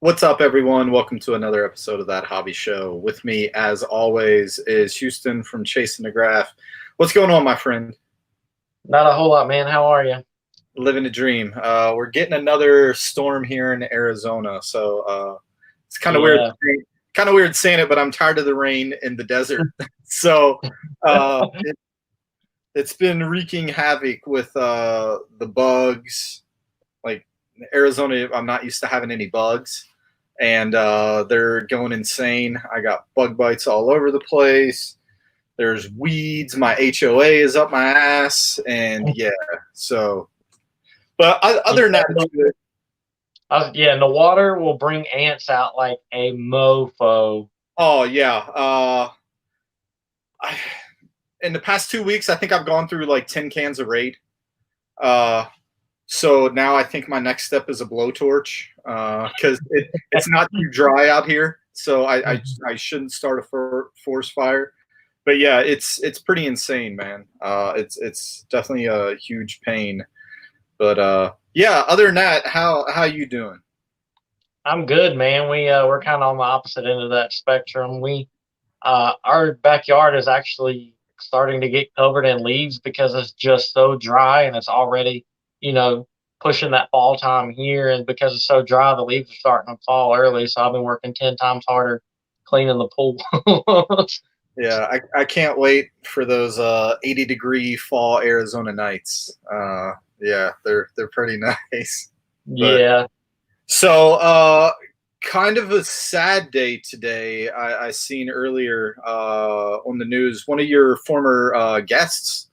What's up, everyone? Welcome to another episode of That Hobby Show. With me, as always, is Houston from Chasing the Graph. What's going on, my friend? Not a whole lot, man. How are you? Living a dream. We're getting another storm here in Arizona, so it's kind of weird. Yeah. Kind of weird saying it, but I'm tired of the rain in the desert. So uh, it's been wreaking havoc with the bugs. Like Arizona, I'm not used to having any bugs, and they're going insane. I got bug bites all over the place. There's weeds. My HOA is up my ass, and yeah. So, but other than that, it's good. Yeah, and the water will bring ants out like a mofo. Oh yeah. I, in the past 2 weeks, I think I've gone through like 10 cans of Raid. Uh, so now I think my next step is a blowtorch because it's not too dry out here. So I shouldn't start a forest fire. But yeah, it's pretty insane, man. It's definitely a huge pain. But yeah, other than that, how you doing? I'm good, man. We're kind of on the opposite end of that spectrum. We Our backyard is actually starting to get covered in leaves because it's just so dry and it's already, you know, pushing that fall time here. And because it's so dry, the leaves are starting to fall early. So I've been working 10 times harder cleaning the pool. Yeah, I can't wait for those 80-degree fall Arizona nights. Yeah, they're pretty nice. But Yeah. so kind of a sad day today. I seen earlier on the news one of your former guests,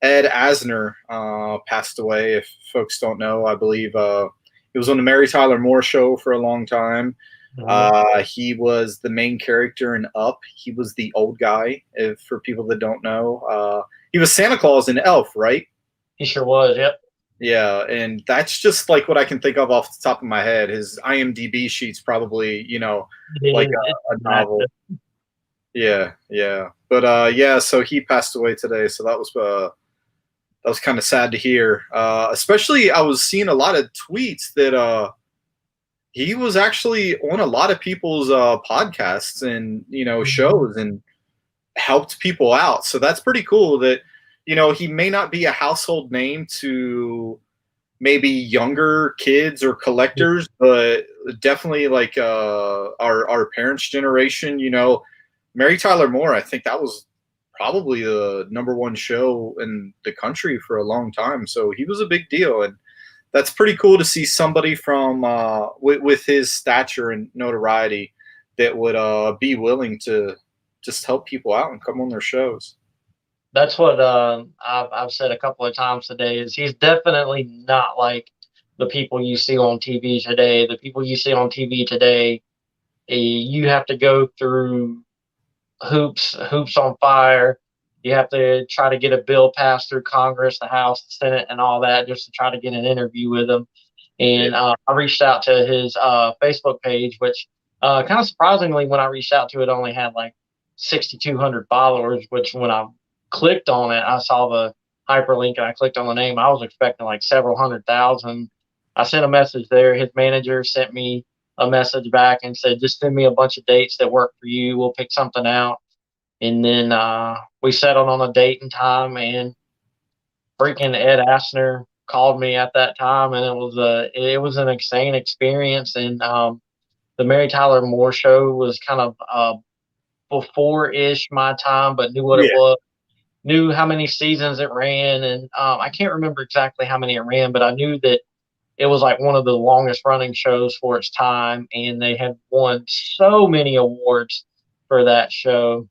Ed Asner, passed away. If folks don't know, I believe he was on the Mary Tyler Moore Show for a long time. Mhm. He was the main character in Up. He was the old guy. If for people that don't know, he was Santa Claus in Elf, right? He sure was. Yep. Yeah, and that's just like what I can think of off the top of my head. His IMDb sheet's probably, like It's a novel. massive. Yeah, yeah. But yeah, so he passed away today, so that was kind of sad to hear. Especially I was seeing a lot of tweets that he was actually on a lot of people's podcasts and Mhm. shows and helped people out. So that's pretty cool that he may not be a household name to maybe younger kids or collectors, but definitely like our parents' generation. Mary Tyler Moore. I think that was probably the number one show in the country for a long time. So he was a big deal, and that's pretty cool to see somebody from with his stature and notoriety that would be willing to just help people out and come on their shows. That's what I've said a couple of times today. Is he's definitely not like the people you see on TV today. The people you see on TV today, you have to go through hoops on fire. You have to try to get a bill passed through Congress, the House, the Senate, and all that just to try to get an interview with him. Yeah, And I reached out to his Facebook page, which kind of surprisingly, when I reached out to it, only had like 6,200 followers. Which when I clicked on it, I saw the hyperlink and I clicked on the name. I was expecting like several hundred thousand. I sent a message there. His manager sent me a message back and said, just send me a bunch of dates that work for you. We'll pick something out. And then we settled on a date and time, and freaking Ed Asner called me at that time, and it was an insane experience. And the Mary Tyler Moore Show was kind of before ish my time, but knew what it yeah, was, knew how many seasons it ran, and I can't remember exactly how many it ran, but I knew that it was like one of the longest running shows for its time, and they had won so many awards for that show.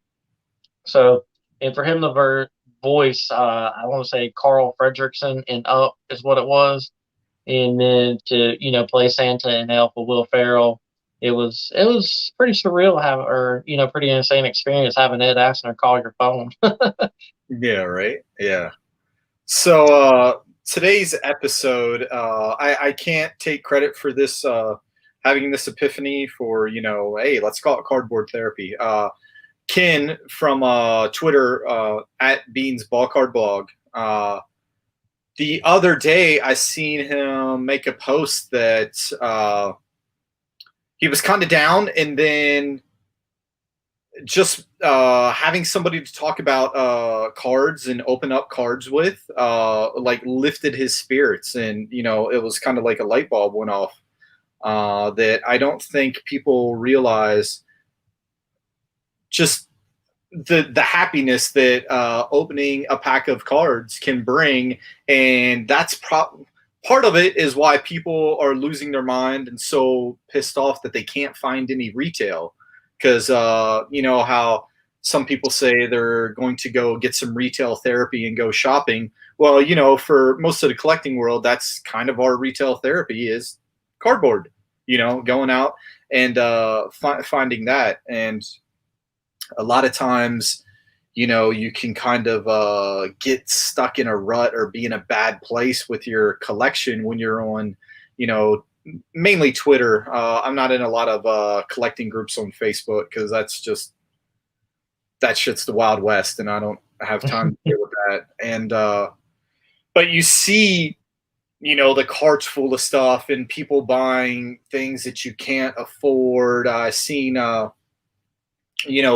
So, and for him to voice, I want to say Carl Fredrickson in Up is what it was, and then to play Santa and Elf with Will Ferrell, it was pretty surreal having, or pretty insane experience having Ed Asner call your phone. yeah, right. Yeah. So today's episode, I can't take credit for this having this epiphany for hey, let's call it cardboard therapy. Ken from Twitter at Beans Ballcard Blog. The other day, I seen him make a post that he was kind of down, and then just having somebody to talk about cards and open up cards with like lifted his spirits, and it was kind of like a light bulb went off that I don't think people realize just the happiness that opening a pack of cards can bring, and that's part of it is why people are losing their mind and so pissed off that they can't find any retail, because you know how some people say they're going to go get some retail therapy and go shopping. Well, for most of the collecting world, that's kind of our retail therapy is cardboard, going out and finding that. And a lot of times, you can kind of get stuck in a rut or be in a bad place with your collection when you're on, mainly Twitter. I'm not in a lot of collecting groups on Facebook because that shit's the Wild West, and I don't have time to deal with that. And but you see, the carts full of stuff and people buying things that you can't afford. I've seen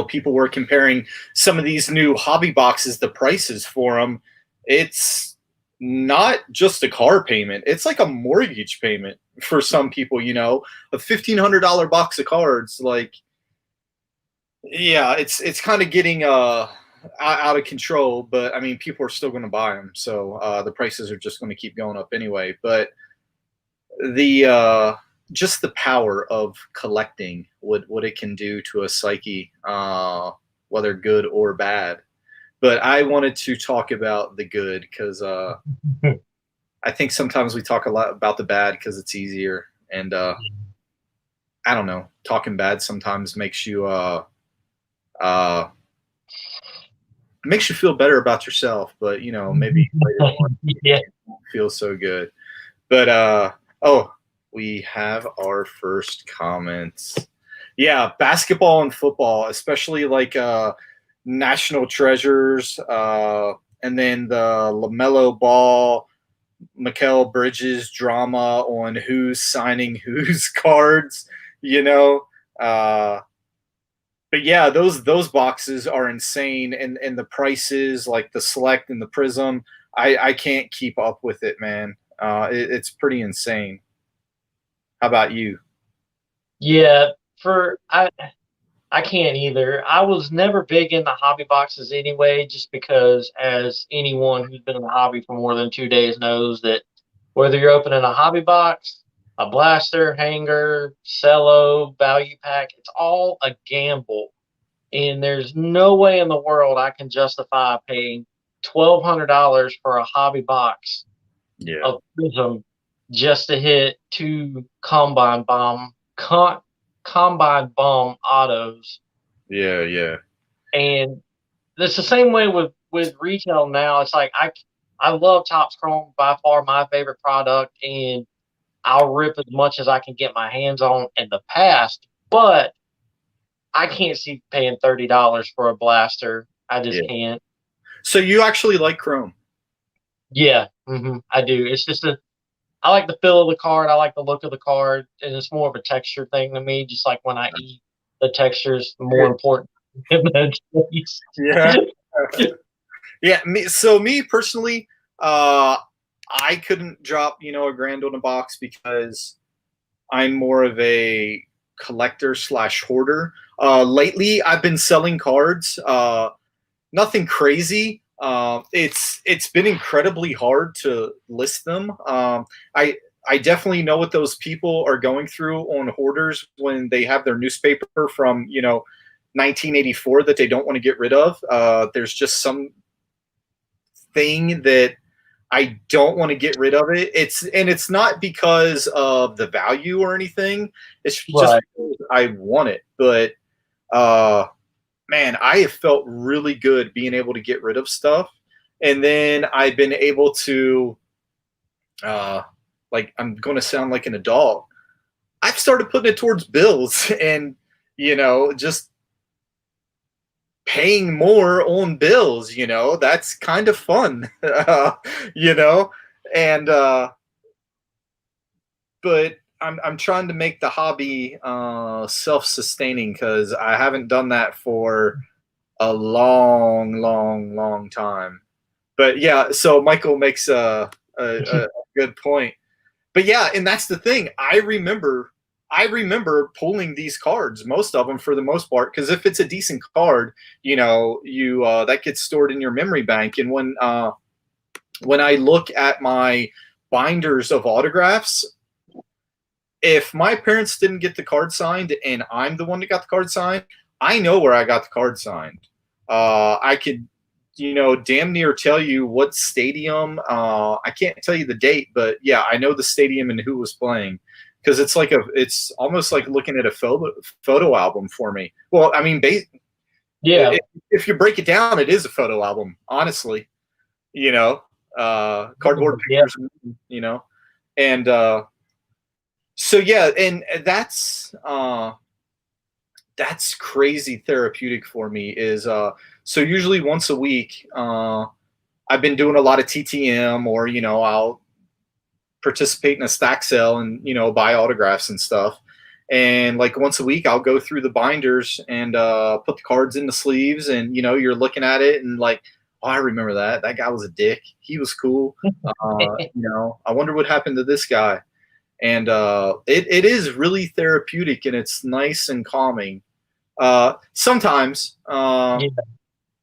people were comparing some of these new hobby boxes, the prices for them. It's not just a car payment. It's like a mortgage payment for some people, a $1,500 box of cards. Like, yeah, it's kind of getting out of control, but I mean, people are still going to buy them. So the prices are just going to keep going up anyway. But the just the power of collecting, what it can do to a psyche, whether good or bad. But I wanted to talk about the good because I think sometimes we talk a lot about the bad because it's easier. And I don't know, talking bad sometimes makes you feel better about yourself. But maybe later on, Yeah. feel so good. But we have our first comments. Yeah, basketball and football, especially like national treasures, and then the LaMelo Ball, Mikal Bridges drama on who's signing whose cards, but yeah, those boxes are insane, and the prices, like the Select and the Prism, I can't keep up with it, man. It's pretty insane. How about you? Yeah, I can't either. I was never big into hobby boxes anyway, just because, as anyone who's been in the hobby for more than 2 days knows, that whether you're opening a hobby box, a blaster, hanger, cello, value pack, it's all a gamble. And there's no way in the world I can justify paying $1,200 for a hobby box Yeah, of Prism just to hit two combine bomb autos. yeah. And it's the same way with retail now. It's like I love Topps Chrome, by far my favorite product, and I'll rip as much as I can get my hands on in the past, but I can't see paying $30 for a blaster. I just Yeah. can't. So you actually like Chrome? Yeah, I do. It's just I like the feel of the card. I like the look of the card, and it's more of a texture thing to me. Just like when I eat, the texture is more important than the taste. Yeah. Yeah. Me personally, I couldn't drop, a grand on a box because I'm more of a collector slash hoarder. Lately, I've been selling cards. Nothing crazy. It's been incredibly hard to list them. I definitely know what those people are going through on hoarders when they have their newspaper from 1984 that they don't want to get rid of. There's just some thing that I don't want to get rid of it. It's not because of the value or anything. It's just Right. because I want it. But uh, man, I have felt really good being able to get rid of stuff, and then I've been able to, like, I'm going to sound like an adult. I've started putting it towards bills, and just paying more on bills. That's kind of fun. you know, and but I'm trying to make the hobby self-sustaining because I haven't done that for a long time. But yeah, so Michael makes a good point. But yeah, and that's the thing. I remember pulling these cards, most of them for the most part, because if it's a decent card, you that gets stored in your memory bank. And when I look at my binders of autographs, if my parents didn't get the card signed and I'm the one that got the card signed, I know where I got the card signed. I could, damn near tell you what stadium. I can't tell you the date, but yeah, I know the stadium and who was playing, because it's almost like looking at a photo album for me. Well, I mean, Yeah. if you break it down, it is a photo album, honestly. Cardboard Yeah. pictures, and so yeah, and that's crazy therapeutic for me. Is so usually once a week, I've been doing a lot of TTM, or I'll participate in a stack sale and buy autographs and stuff. And like once a week, I'll go through the binders and put the cards in the sleeves, and you're looking at it and like, oh, I remember that guy was a dick. He was cool. I wonder what happened to this guy. And it is really therapeutic, and it's nice and calming. Sometimes, Yeah.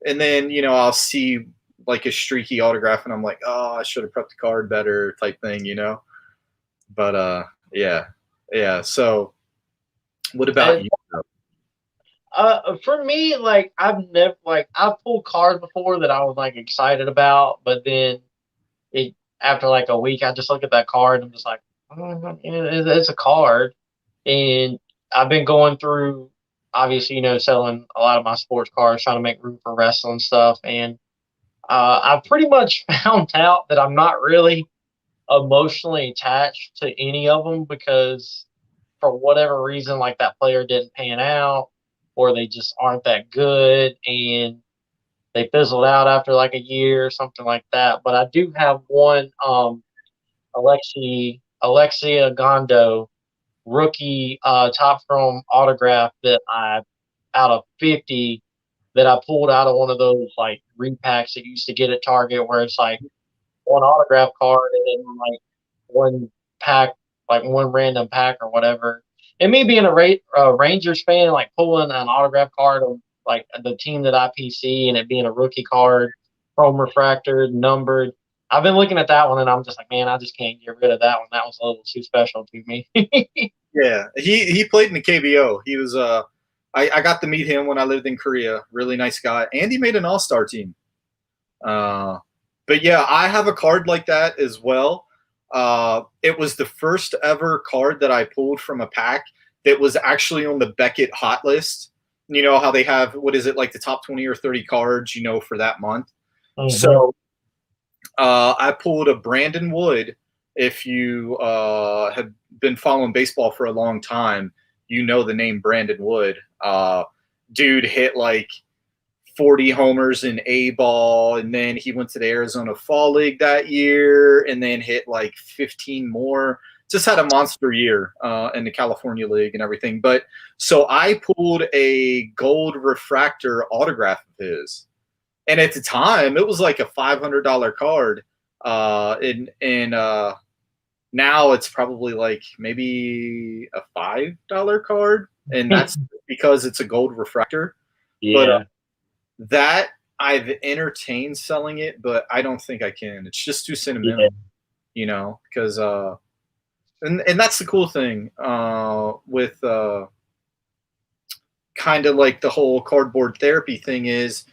and then I'll see like a streaky autograph, and I'm like, oh, I should have prepped the card better, type thing, But yeah. So, what about you? For me, like I've pulled cards before that I was like excited about, but then after like a week, I just look at that card and I'm just like, it's a card. And I've been going through, obviously, selling a lot of my sports cards, trying to make room for wrestling stuff. And I pretty much found out that I'm not really emotionally attached to any of them, because for whatever reason, like that player didn't pan out, or they just aren't that good, and they fizzled out after like a year or something like that. But I do have one Alexia Gondo rookie top chrome autograph that I out of 50 that I pulled out of one of those like repacks that you used to get at Target, where it's like one autograph card and then like one pack, like one random pack or whatever. And me being a Rangers fan, like pulling an autograph card of like the team that I PC, and it being a rookie card, chrome refractor, numbered. I've been looking at that one and I'm just like, man, I just can't get rid of that one. That was a little too special to me. Yeah, he played in the KBO. He was I got to meet him when I lived in Korea. Really nice guy, and he made an all-star team. But yeah, I have a card like that as well. It was the first ever card that I pulled from a pack that was actually on the Beckett hot list. You know how they have, what is it, like the top 20 or 30 cards, for that month. Mhm. So I pulled a Brandon Wood. If you have been following baseball for a long time, you know the name Brandon Wood. Dude hit like 40 homers in A-ball, and then he went to the Arizona Fall League that year, and then hit like 15 more. Just had a monster year in the California League and everything. But so I pulled a gold refractor autograph of his, and at the time it was like a $500 card. Now it's probably like maybe a $5 card, and that's because it's a gold refractor. Yeah. But that I've entertained selling it, but I don't think I can. It's just too sentimental, because and that's the cool thing with kind of like the whole cardboard therapy thing is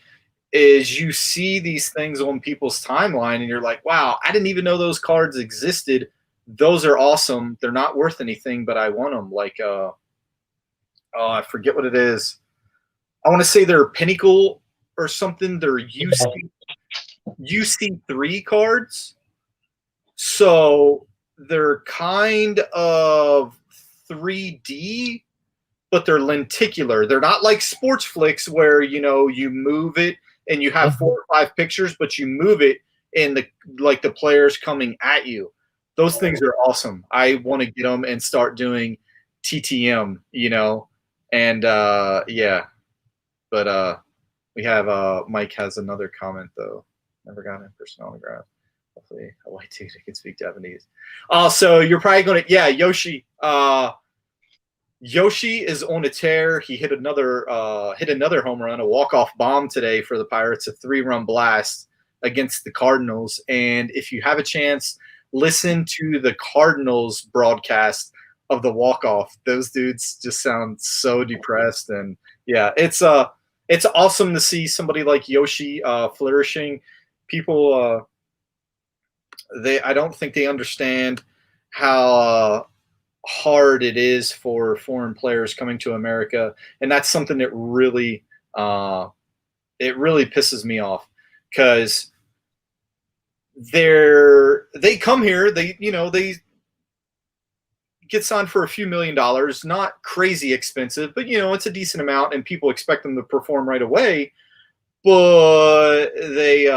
you see these things on people's timeline and you're like, wow, I didn't even know those cards existed. Those are awesome. They're not worth anything, but I want them. Like, I forget what it is. I want to say they're Pinnacle or something. They're UC3 cards. So they're kind of 3D, but they're lenticular. They're not like sports flicks where, you move it and you have 4 or 5 pictures, but you move it and the players coming at you. those things are awesome. I want to get them and start doing TTM, and yeah. But we have Mike has another comment though. Never got an in-person autograph. Hopefully a white dude who can speak Japanese. So you're probably gonna Yoshi. Yoshi is on a tear. He hit another home run, a walk-off bomb today for the Pirates, a 3-run blast against the Cardinals. And if you have a chance, listen to the Cardinals broadcast of the walk-off. Those dudes just sound so depressed. And yeah, it's awesome to see somebody like Yoshi flourishing. People I don't think they understand how hard it is for foreign players coming to America, and that's something that really pisses me off, because they come here, they get signed for a few $1,000,000, not crazy expensive, but it's a decent amount, and people expect them to perform right away, but they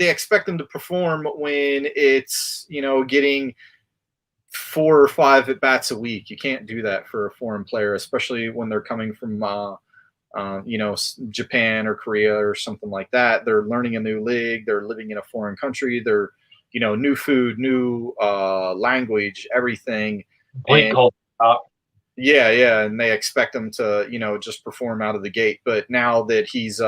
expect them to perform when it's getting 4 or 5 at bats a week. You can't do that for a foreign player, especially when they're coming from Japan or Korea or something like that. They're learning a new league. They're living in a foreign country. They're new food, new language, everything. Complete culture shock. Yeah, and they expect them to just perform out of the gate. But now that he's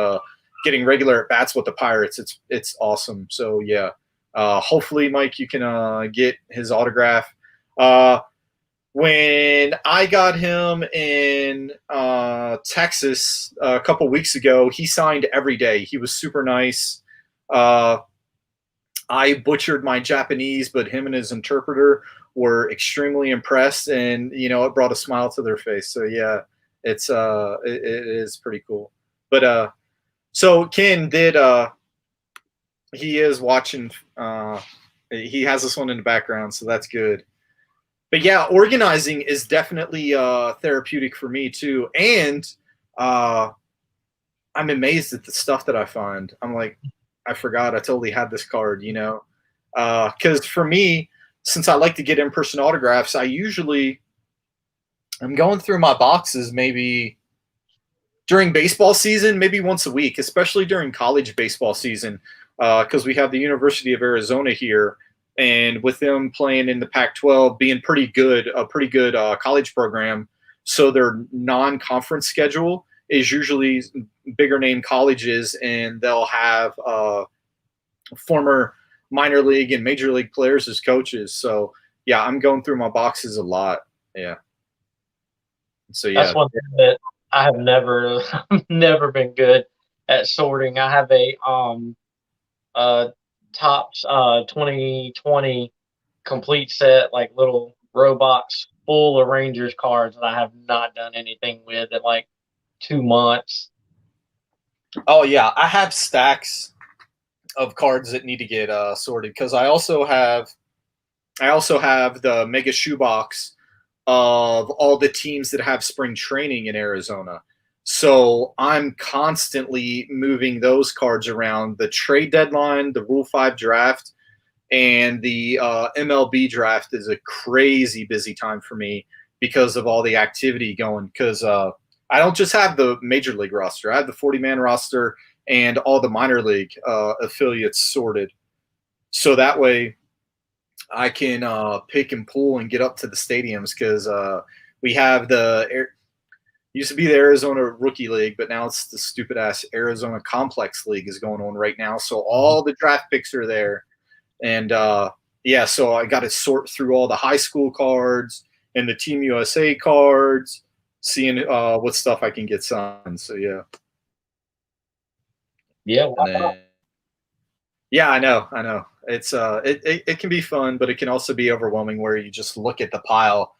getting regular at bats with the Pirates, it's awesome. So yeah, hopefully, Mike, you can get his autograph. When I got him in Texas a couple weeks ago, he signed every day. He was super nice. I butchered my Japanese, but him and his interpreter were extremely impressed, and it brought a smile to their face. So yeah, it is pretty cool. But so Ken did he is watching. He has this one in the background, so that's good. But yeah, organizing is definitely therapeutic for me too, and I'm amazed at the stuff that I find. I'm like, I forgot I totally had this card, because for me, since I like to get in-person autographs, I'm going through my boxes maybe during baseball season, maybe once a week, especially during college baseball season, because we have the University of Arizona here. And with them playing in the Pac-12, being a pretty good college program, so their non-conference schedule is usually bigger name colleges, and they'll have former minor league and major league players as coaches. So yeah, I'm going through my boxes a lot. Yeah. So yeah, that's one thing that I have never been good at sorting. I have a Topps 2020 complete set, like little robots full of Rangers cards that I have not done anything with in like 2 months. Oh yeah, I have stacks of cards that need to get sorted, because I also have the mega shoebox of all the teams that have spring training in Arizona. So I'm constantly moving those cards around. The trade deadline, the Rule 5 draft, and the MLB draft is a crazy busy time for me because of all the activity going. Because I don't just have the major league roster. I have the 40-man roster and all the minor league affiliates sorted. So that way I can pick and pull and get up to the stadiums, because we have used to be the Arizona Rookie League, but now it's the stupid ass Arizona Complex League is going on right now. So all the draft picks are there. And yeah, so I got to sort through all the high school cards and the Team USA cards, seeing what stuff I can get signed. So yeah. Yeah. Yeah, I know. It's it can be fun, but it can also be overwhelming where you just look at the pile.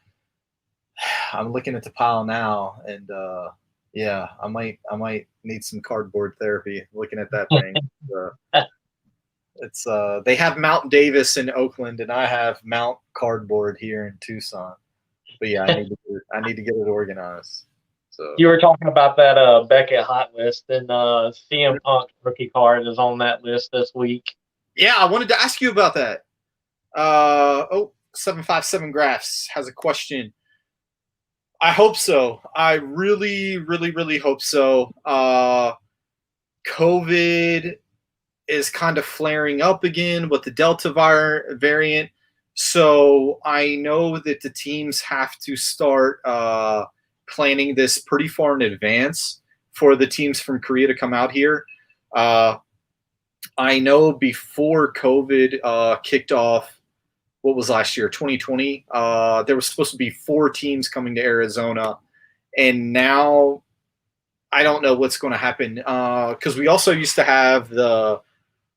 I'm looking at the pile now, and yeah, I might need some cardboard therapy looking at that thing. It's they have Mount Davis in Oakland, and I have Mount Cardboard here in Tucson. But yeah, I need to get it organized. So You were talking about that Beckett hot list, and CM Punk rookie card is on that list this week. yeah, I wanted to ask you about that. Oh, 757 Graphs has a question. I hope so. I really, really, really hope so. COVID is kind of flaring up again with the Delta variant. So I know that the teams have to start planning this pretty far in advance for the teams from Korea to come out here. Uh, I know before COVID kicked off, what was last year, 2020, there was supposed to be 4 teams coming to Arizona. And now I don't know what's going to happen because we also used to have the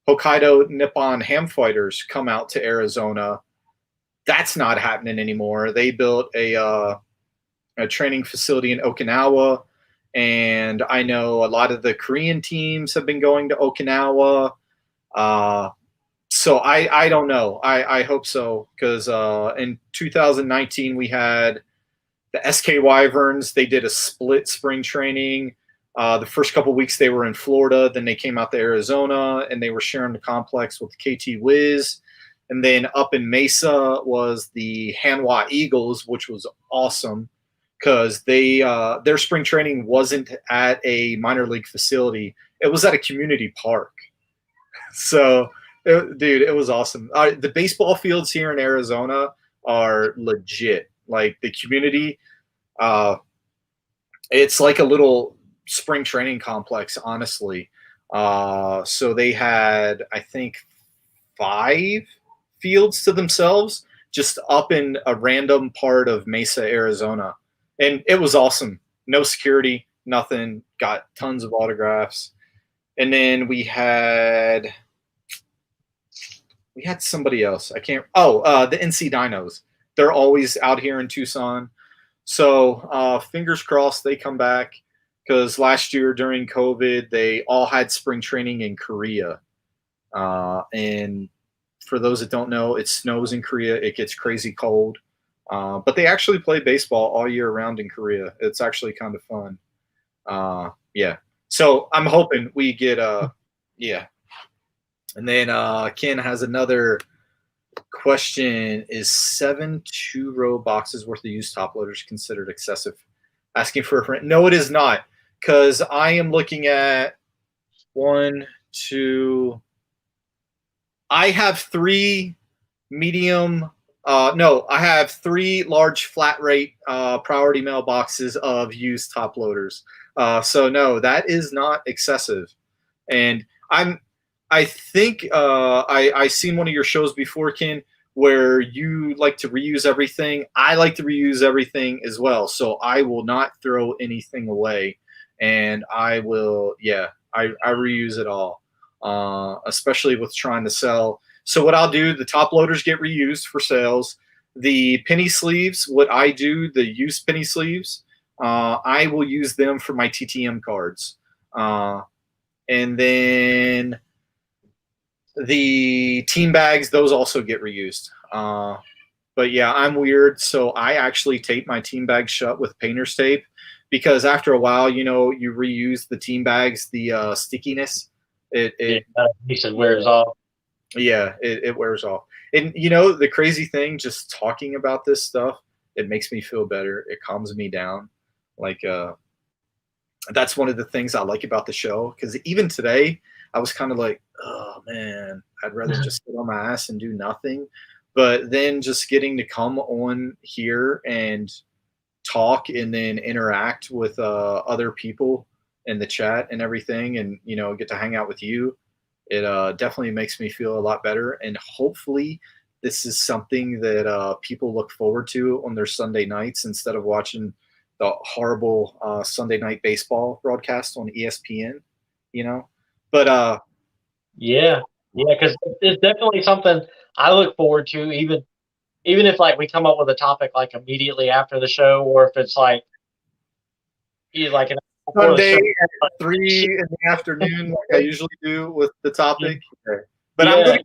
Hokkaido Nippon Ham Fighters come out to Arizona. That's not happening anymore. They built a training facility in Okinawa, and I know a lot of the Korean teams have been going to Okinawa. So I don't know. I hope so because in 2019 we had the SK Wyverns. They did a split spring training. The first couple of weeks they were in Florida, then they came out to Arizona and they were sharing the complex with KT Wiz. And then up in Mesa was the Hanwha Eagles, which was awesome because they their spring training wasn't at a minor league facility; it was at a community park. So, dude, it was awesome. The baseball fields here in Arizona are legit. Like the community, uh, it's like a little spring training complex, honestly. So they had, I think, 5 fields to themselves, just up in a random part of Mesa, Arizona, and it was awesome. No security, nothing. Got tons of autographs, and then we had somebody else. I can't. Oh, the NC Dinos. They're always out here in Tucson. So fingers crossed they come back because last year during COVID, they all had spring training in Korea. And for those that don't know, it snows in Korea. It gets crazy cold. But they actually play baseball all year round in Korea. It's actually kind of fun. Yeah. So I'm hoping we get yeah. And then Ken has another question: is 7 2-row boxes worth of used top loaders considered excessive? Asking for a friend. No, it is not, because I am looking at 1, 2. I have 3 medium. No, I have 3 large flat rate priority mail boxes of used top loaders. So no, that is not excessive. And I think I seen one of your shows before, Ken, where you like to reuse everything. I like to reuse everything as well. So I will not throw anything away, and I will, yeah, I reuse it all, especially with trying to sell. So what I'll do, the top loaders get reused for sales. The penny sleeves, what I do, the used penny sleeves, I will use them for my TTM cards. And then the team bags, those also get reused. But yeah, I'm weird, so I actually tape my team bags shut with painter's tape because after a while, you reuse the team bags, the stickiness. He said wears off. Yeah, it wears off. And the crazy thing, just talking about this stuff, it makes me feel better. It calms me down. Like that's one of the things I like about the show, because even today I was kind of like, oh man, I'd rather just sit on my ass and do nothing. But then just getting to come on here and talk and then interact with other people in the chat and everything, and get to hang out with you, it definitely makes me feel a lot better. And hopefully this is something that people look forward to on their Sunday nights instead of watching the horrible Sunday night baseball broadcast on ESPN, But Yeah, because it's definitely something I look forward to. Even if like we come up with a topic like immediately after the show, or if it's like like an Sunday at 3 in the afternoon, like I usually do with the topic. But I'm going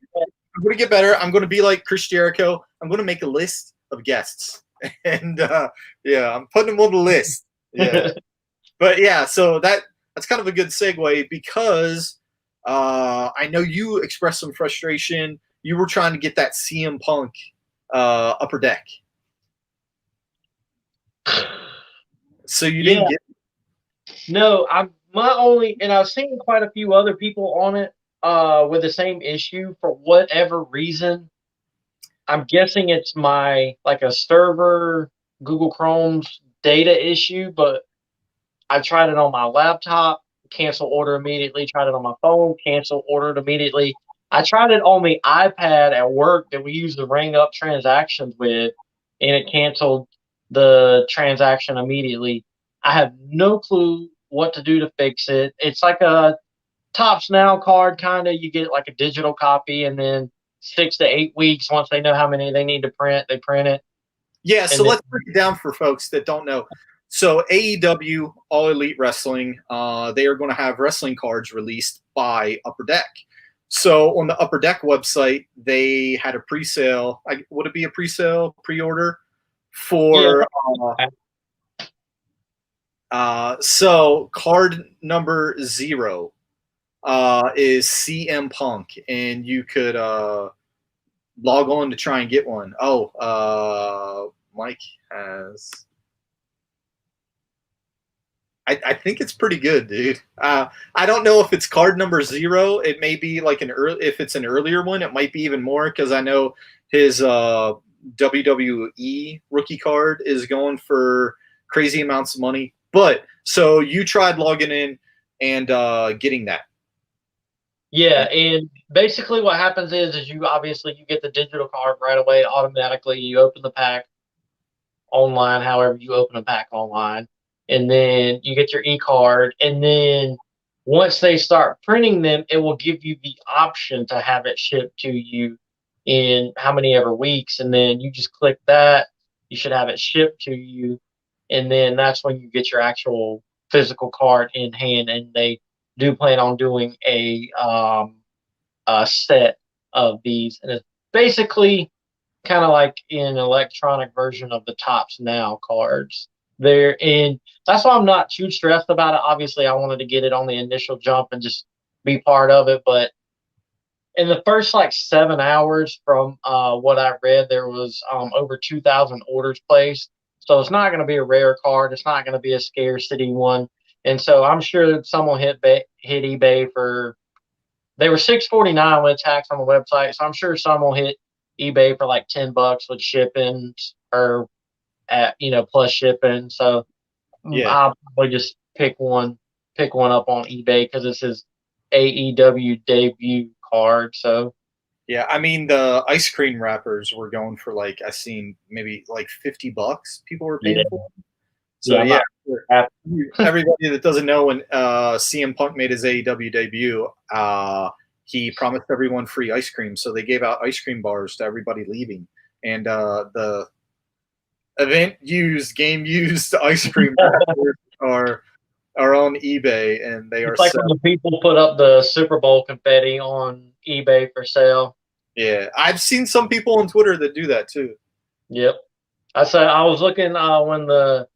to get better. I'm going to be like Chris Jericho. I'm going to make a list of guests, and I'm putting them on the list. Yeah, but yeah, so that's kind of a good segue because I know you expressed some frustration you were trying to get that CM Punk Upper Deck. So you Yeah, didn't get. no, I'm my only, and I've seen quite a few other people on it with the same issue for whatever reason. I'm guessing it's my like a server Google Chrome's data issue, but I tried it on my laptop, cancel order immediately. Tried it on my phone, cancel ordered immediately. I tried it on the iPad at work that we use to ring up transactions with, and it canceled the transaction immediately. I have no clue what to do to fix it. It's like a Tops Now card, kind of. You get like a digital copy, and then 6 to 8 weeks, once they know how many they need to print, they print it. Yeah, so And then, let's break it down for folks that don't know. So AEW, All Elite Wrestling, they are going to have wrestling cards released by Upper Deck. So on the Upper Deck website, they had a pre-sale. Would it be a pre-sale, pre-order yeah, for? So card number 0 is CM Punk, and you could log on to try and get one. Mike has. I think it's pretty good, dude. I don't know if it's card number 0. It may be like if it's an earlier one, it might be even more because I know his WWE rookie card is going for crazy amounts of money. But so you tried logging in and getting that. yeah, and basically what happens is you obviously you get the digital card right away automatically. You open the pack online, however you open a pack online, and then you get your e-card, and then once they start printing them, it will give you the option to have it shipped to you in how many ever weeks, and then you just click that. You should have it shipped to you, and then that's when you get your actual physical card in hand, and they do plan on doing a set of these, and it's basically kind of like an electronic version of the Tops Now cards there. And that's why I'm not too stressed about it. Obviously, I wanted to get it on the initial jump and just be part of it. But in the first like 7 hours from what I read, there was over 2,000 orders placed. So it's not going to be a rare card. It's not going to be a scarcity one. And so I'm sure someone hit eBay for, they were $6.49 with tax on the website. So I'm sure some will hit eBay for like $10 with shipping or at plus shipping. So Yeah. I'll probably just pick one up on eBay because this is AEW debut card. So Yeah, I mean the ice cream wrappers were going for like I seen maybe like $50 people were yeah, paying for them. So I'm not everybody that doesn't know, when CM Punk made his AEW debut, he promised everyone free ice cream. So they gave out ice cream bars to everybody leaving, and the game used ice cream wrappers are on eBay, and they are It's like when the people put up the Super Bowl confetti on eBay for sale. Yeah, I've seen some people on Twitter that do that too. Yep. I was looking when the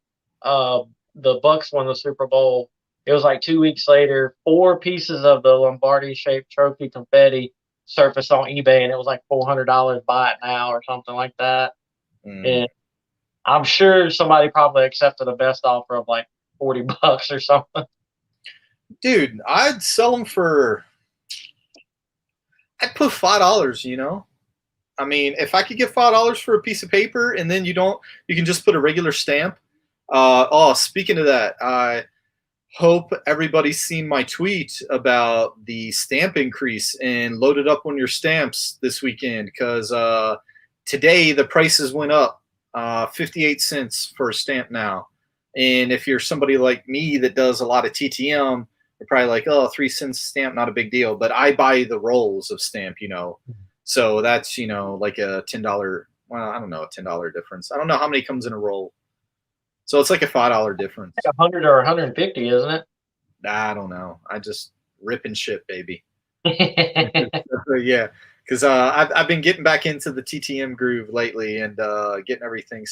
Bucks won the Super Bowl. It was like 2 weeks later. 4 pieces of the Lombardi-shaped trophy confetti surfaced on eBay, and it was like $400. Buy it now or something like that. And I'm sure somebody probably accepted a best offer of like $40 or something. Dude, I'd sell them for. I'd put $5. I mean, if I could get $5 for a piece of paper, and then you can just put a regular stamp. Speaking of that, I hope everybody's seen my tweet about the stamp increase and loaded up on your stamps this weekend, because today the prices went up 58 cents for a stamp now. And if you're somebody like me that does a lot of TTM, you're probably like, 3 cents stamp, not a big deal. But I buy the rolls of stamp, So that's, like a $10. Well, I don't know, a $10 difference. I don't know how many comes in a roll. So it's like a $5 difference. Like 100 or 150, isn't it? I don't know. I just rip and ship, baby. Yeah, because I've been getting back into the TTM groove lately, and getting everything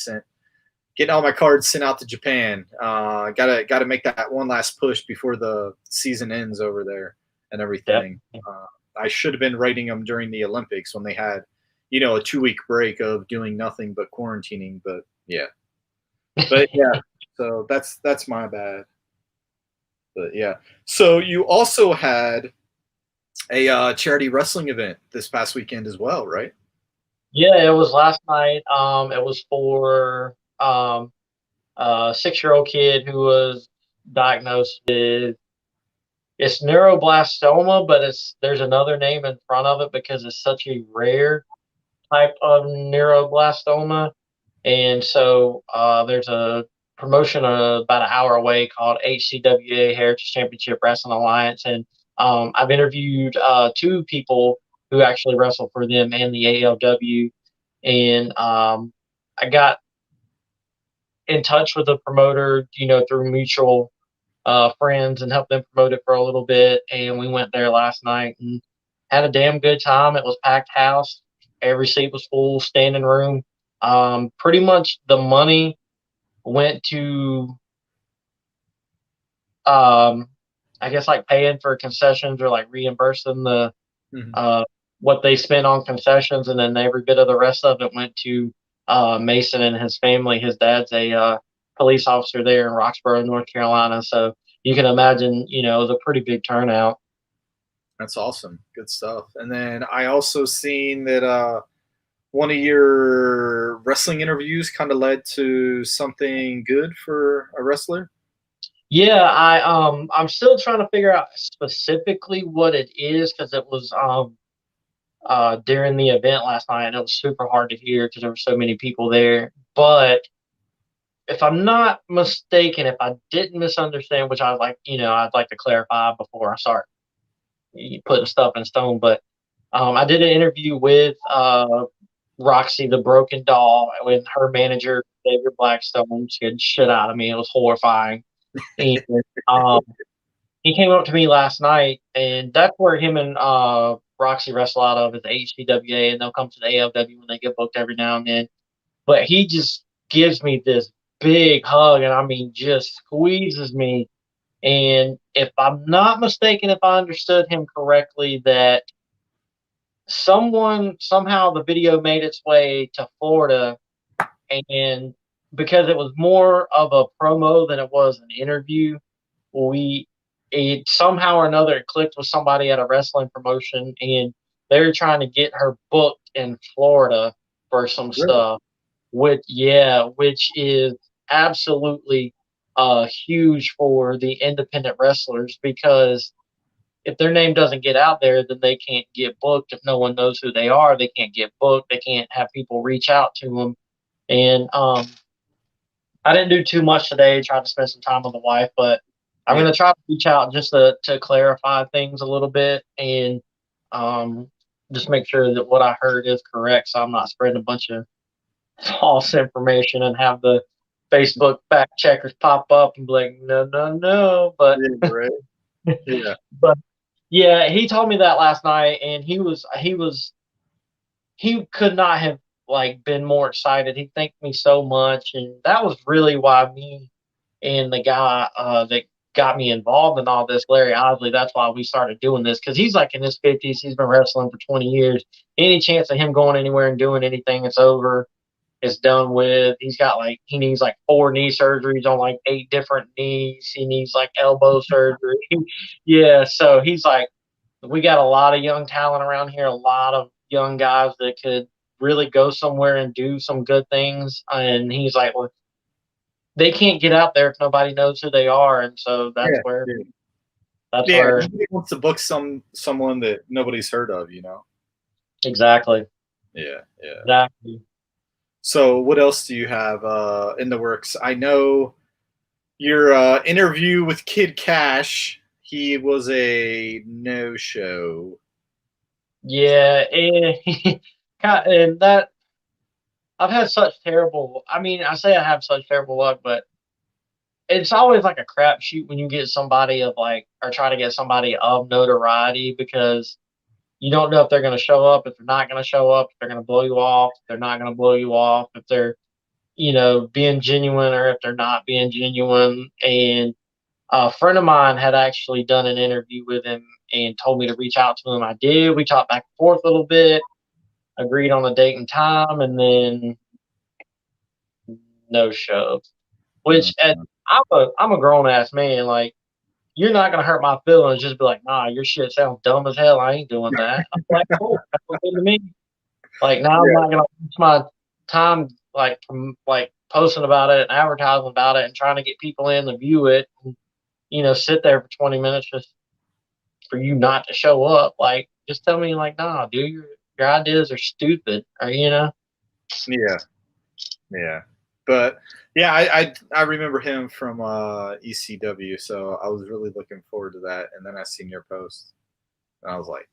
getting all my cards sent out to Japan. Gotta make that one last push before the season ends over there and everything. Yep. I should have been writing them during the Olympics when they had, you know, a 2 week break of doing nothing but quarantining. But yeah, but yeah, so that's my bad. But yeah, so you also had a charity wrestling event this past weekend as well, right? Yeah, it was last night. It was for a 6-year-old kid who was diagnosed with it's neuroblastoma, but there's another name in front of it because it's such a rare type of neuroblastoma. And so there's a promotion about an hour away called HCWA Heritage Championship Wrestling Alliance. And I've interviewed two people who actually wrestle for them and the ALW. And I got in touch with the promoter, through mutual friends and helped them promote it for a little bit. And we went there last night and had a damn good time. It was packed house. Every seat was full, standing room. Pretty much the money went to, um, I guess, like paying for concessions or like reimbursing the Mhm. what they spent on concessions, and then every bit of the rest of it went to Mason and his family. His dad's a police officer there in Roxborough, North Carolina. So you can imagine, it was a pretty big turnout. That's awesome. Good stuff. And then I also seen that one of your wrestling interviews kind of led to something good for a wrestler. Yeah, I'm still trying to figure out specifically what it is because it was during the event last night and it was super hard to hear because there were so many people there. But if I'm not mistaken, if I didn't misunderstand, which I'd like to clarify before I start putting stuff in stone. But I did an interview with Roxy the Broken Doll with her manager David Blackstone. She had shit out of me. It was horrifying. And um, he came up to me last night, and that's where him and Roxy wrestle out of is the HCWA, and they'll come to the ALW when they get booked every now and then. But he just gives me this big hug, and I mean, just squeezes me. And if I'm not mistaken, if I understood him correctly, that somehow the video made its way to Florida, and because it was more of a promo than it was an interview, we it somehow or another it clicked with somebody at a wrestling promotion, and they're trying to get her booked in Florida for some Really? stuff. Which is absolutely huge for the independent wrestlers because if their name doesn't get out there, then they can't get booked. If no one knows who they are, they can't get booked. They can't have people reach out to them. And I didn't do too much today. Tried to spend some time with the wife, but I'm Yeah. going to try to reach out just to clarify things a little bit and um, just make sure that what I heard is correct. So I'm not spreading a bunch of false information and have the Facebook fact checkers pop up and be like, no, no, no. But Yeah, right. Yeah. but yeah, he told me that last night, and he could not have like been more excited. He thanked me so much, and that was really why me and the guy that got me involved in all this, Larry Osley, that's why we started doing this because he's like in his 50s. He's been wrestling for 20 years. Any chance of him going anywhere and doing anything, it's over. It's done with. He needs like 4 knee surgeries on like 8 different knees. He needs like elbow surgery. Yeah, so he's like, we got a lot of young talent around here, a lot of young guys that could really go somewhere and do some good things. And he's like, well, they can't get out there if nobody knows who they are. And so Yeah. Yeah. that's Yeah. where Nobody wants to book someone that nobody's heard of, you know? exactly, Yeah. Yeah. exactly. So what else do you have in the works? I know your interview with Kid Cash, he was a no show. Yeah. And that I've had such terrible, I mean, I say I have such terrible luck, but it's always like a crapshoot when you get somebody of like, or try to get somebody of notoriety because you don't know if they're going to show up, if they're not going to show up, if they're going to blow you off, if they're not going to blow you off, if they're, being genuine or if they're not being genuine. And a friend of mine had actually done an interview with him and told me to reach out to him. I did. We talked back and forth a little bit, agreed on a date and time, and then no show. Which I'm a grown ass man. Like, you're not gonna hurt my feelings. Just be like, nah, your shit sounds dumb as hell. I ain't doing that. I'm like, cool, that's what good to me. Like, now I'm Yeah. not gonna waste my time like posting about it and advertising about it and trying to get people in to view it and, sit there for 20 minutes just for you not to show up. Like, just tell me, like, nah, dude, your ideas are stupid, or Yeah. Yeah. But yeah, I remember him from ECW, so I was really looking forward to that. And then I seen your post, and I was like,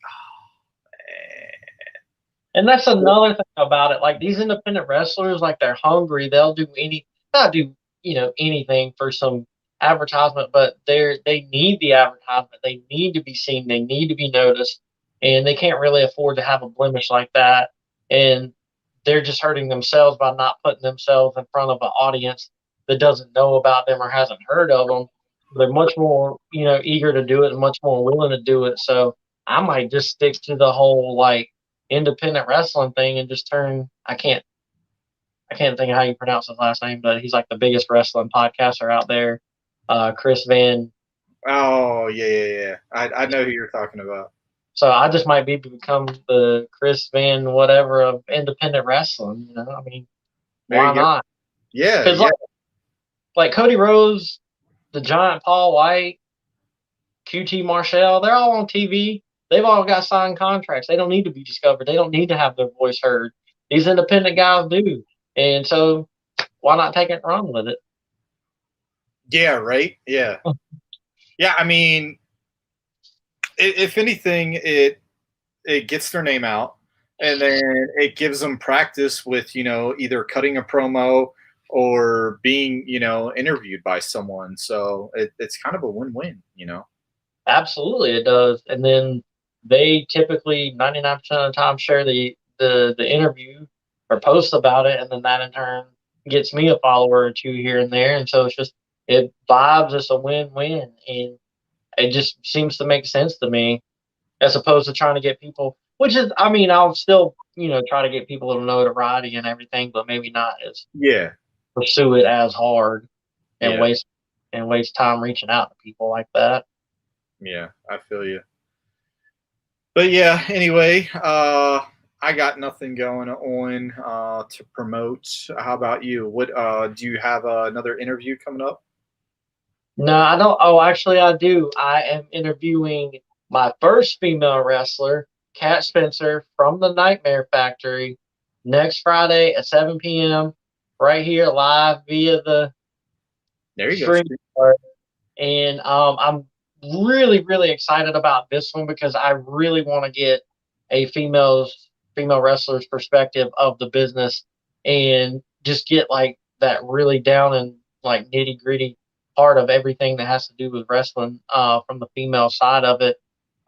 And that's another thing about it. Like, these independent wrestlers, like, they're hungry. They'll do not do anything for some advertisement, but they need the advertisement. They need to be seen. They need to be noticed, and they can't really afford to have a blemish like that. And they're just hurting themselves by not putting themselves in front of an audience that doesn't know about them or hasn't heard of them. They're much more eager to do it and much more willing to do it. So I might just stick to the whole like independent wrestling thing and just turn. I can't think of how you pronounce his last name, but he's like the biggest wrestling podcaster out there. Chris Van. oh yeah, yeah, yeah. I know who you're talking about. So I just might become the Chris Van whatever of independent wrestling. I mean, There why you go. not? Yeah, Because yeah, like Cody Rhodes, the Giant Paul White, QT Marshall, they're all on TV. They've all got signed contracts. They don't need to be discovered. They don't need to have their voice heard. These independent guys do. And so why not take it and run with it? yeah. Right. Yeah, yeah. I mean, if anything, it gets their name out, and then it gives them practice with either cutting a promo or being interviewed by someone. So it's kind of a win-win. Absolutely, it does. And then they typically 99% of the time share the interview or post about it, and then that in turn gets me a follower or two here and there. And so it vibes. It's a win-win, and it just seems to make sense to me as opposed to trying to get people. Which is, I mean, I'll still try to get people to notoriety and everything, but maybe not as Yeah, pursue it as hard and yeah, waste time reaching out to people like that. yeah. I feel you. But yeah, anyway, I got nothing going on to promote. How about you? What do you have another interview coming up? No, I don't. Oh, actually, I do. I am interviewing my first female wrestler, Kat Spencer, from the Nightmare Factory, next Friday at 7 p.m. right here live via the There you stream. go. And I'm really, really excited about this one because I really want to get a female wrestler's perspective of the business and just get like that really down and like nitty gritty part of everything that has to do with wrestling from the female side of it.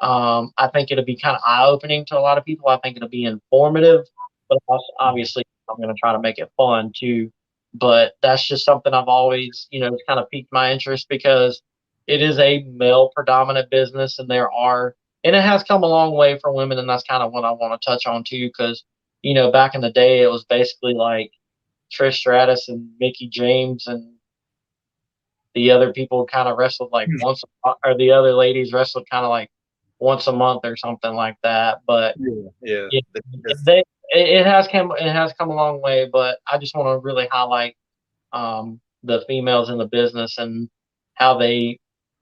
I think it'll be kind of eye opening to a lot of people. I think it'll be informative, but also, obviously I'm going to try to make it fun too. But that's just something I've always, kind of piqued my interest because it is a male predominant business and it has come a long way for women. And that's kind of what I want to touch on too. Cause, back in the day, it was basically like Trish Stratus and Mickey James and the other people kind of wrestled like or the other ladies wrestled kind of like once a month or something like that. But Yeah, yeah. yeah, it has come a long way. But I just want to really highlight the females in the business and how they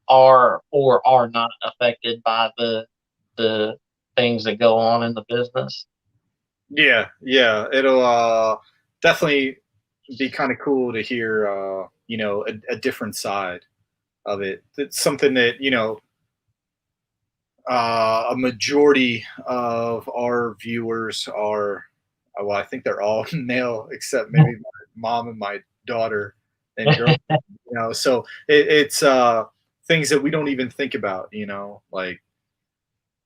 are or are not affected by the things that go on in the business. Yeah, yeah. It'll definitely be kind of cool to hear a different side of it. It's something that a majority of our viewers are, well, I think they're all male except maybe my mom and my daughter and girl. So it's things that we don't even think about. Like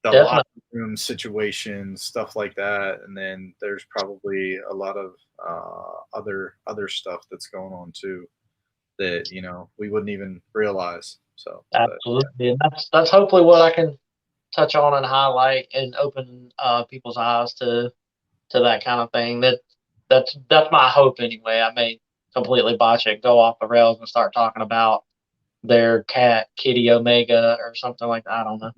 the Definitely, locker room situations, stuff like that. And then there's probably a lot of other stuff that's going on too that we wouldn't even realize. So, but, absolutely, and that's hopefully what I can touch on and highlight and open people's eyes to that kind of thing. That's my hope anyway. I may completely botch it, go off the rails, and start talking about their cat Kitty Omega or something like that. I don't know.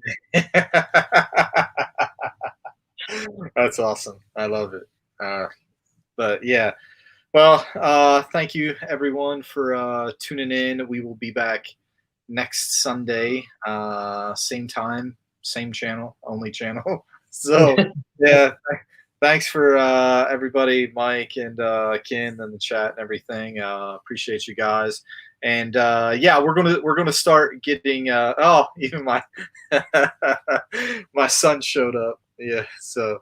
That's awesome. I love it. But yeah, well, thank you everyone for tuning in. We will be back next Sunday, same time, same channel, only channel. So yeah, thanks for everybody, Mike and Ken, and the chat and everything. Appreciate you guys. And yeah, we're gonna start getting. Oh, even my my son showed up. Yeah, so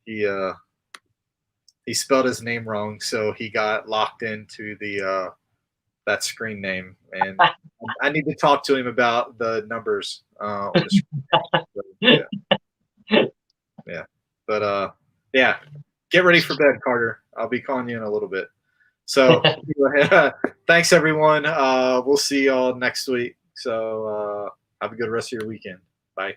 he spelled his name wrong, so he got locked into the that screen name, and I need to talk to him about the numbers on the screen. So, yeah, yeah, but yeah, get ready for bed, Carter. I'll be calling you in a little bit. So thanks everyone. We'll see y'all next week. So have a good rest of your weekend. Bye.